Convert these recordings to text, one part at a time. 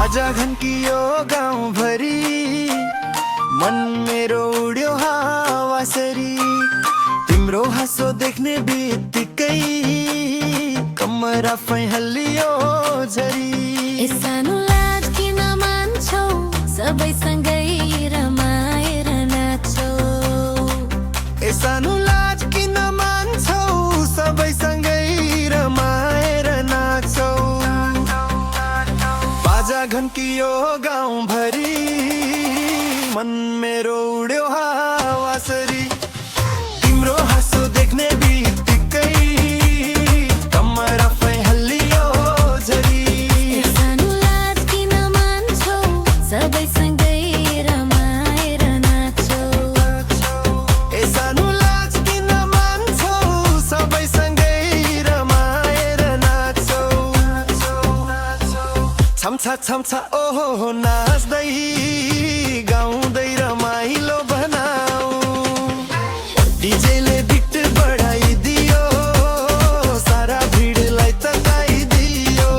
बाजा घन्कियो गाउँभरि, मन मेरो उड्यो हावासरी। तिम्रो हाँसो देख्ने बित्तिकै कम्मर आफै हल्लियो झरी। ए सानो लाज किन मान्छौ, सबैसँगै रमाएर नाचौ। ए सानो लाज किन मान्छौ, सबैसँगै रमाएर नाचौ। बाजा घन्कियो गाउँभरि, मन मेरो उड्यो हावासरी। तिम्रो हाँसो देख्ने बित्तिकै कम्मर आफै हल्लियो झरी। ए सानो लाज किन मान्छौ, सबैसँगै रमाएर नाचौ। ए सानो लाज किन मान्छौ, सबैसँगै रमाएर नाचौ। छम्छा छम्छा ओहो नाच्दै गाउँदै रमाइलो बनाऊ। डीजेले बिट बढाइदियो, सारा भिडलाई तताइदियो।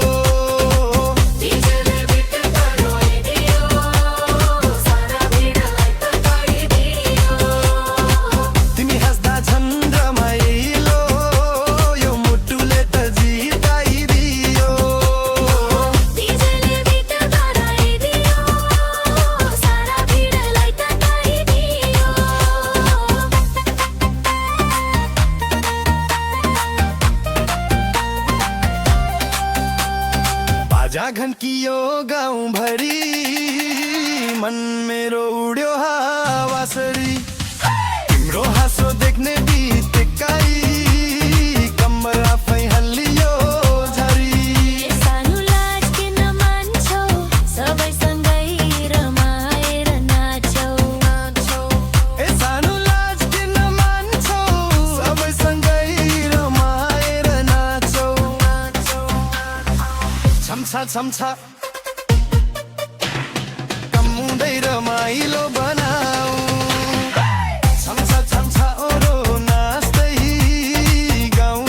डीजेले बिट बढाइदियो, सारा भिडलाई तताइदियो। तिमी हाँस्दा झन् रमाइलो, यो मुटुले त जिताइदियो। डीजेले बिट बढाइदियो, सारा भिडलाई तताइदियो। बाजा घन्कियो गाउँभरि, मन मेरो उड्यो हावासरी। तिम्रो हाँसो देख्ने बित्तिकै कम्मर आफै हल्लियो झरी। ए सानो लाज किन मान्छौ, सबैसँगै रमाएर नाचौ। ए सानो लाज किन मान्छौ, सबैसँगै रमाएर नाचौ। छम्छा छम्छा कम्मुँदै रमाइलो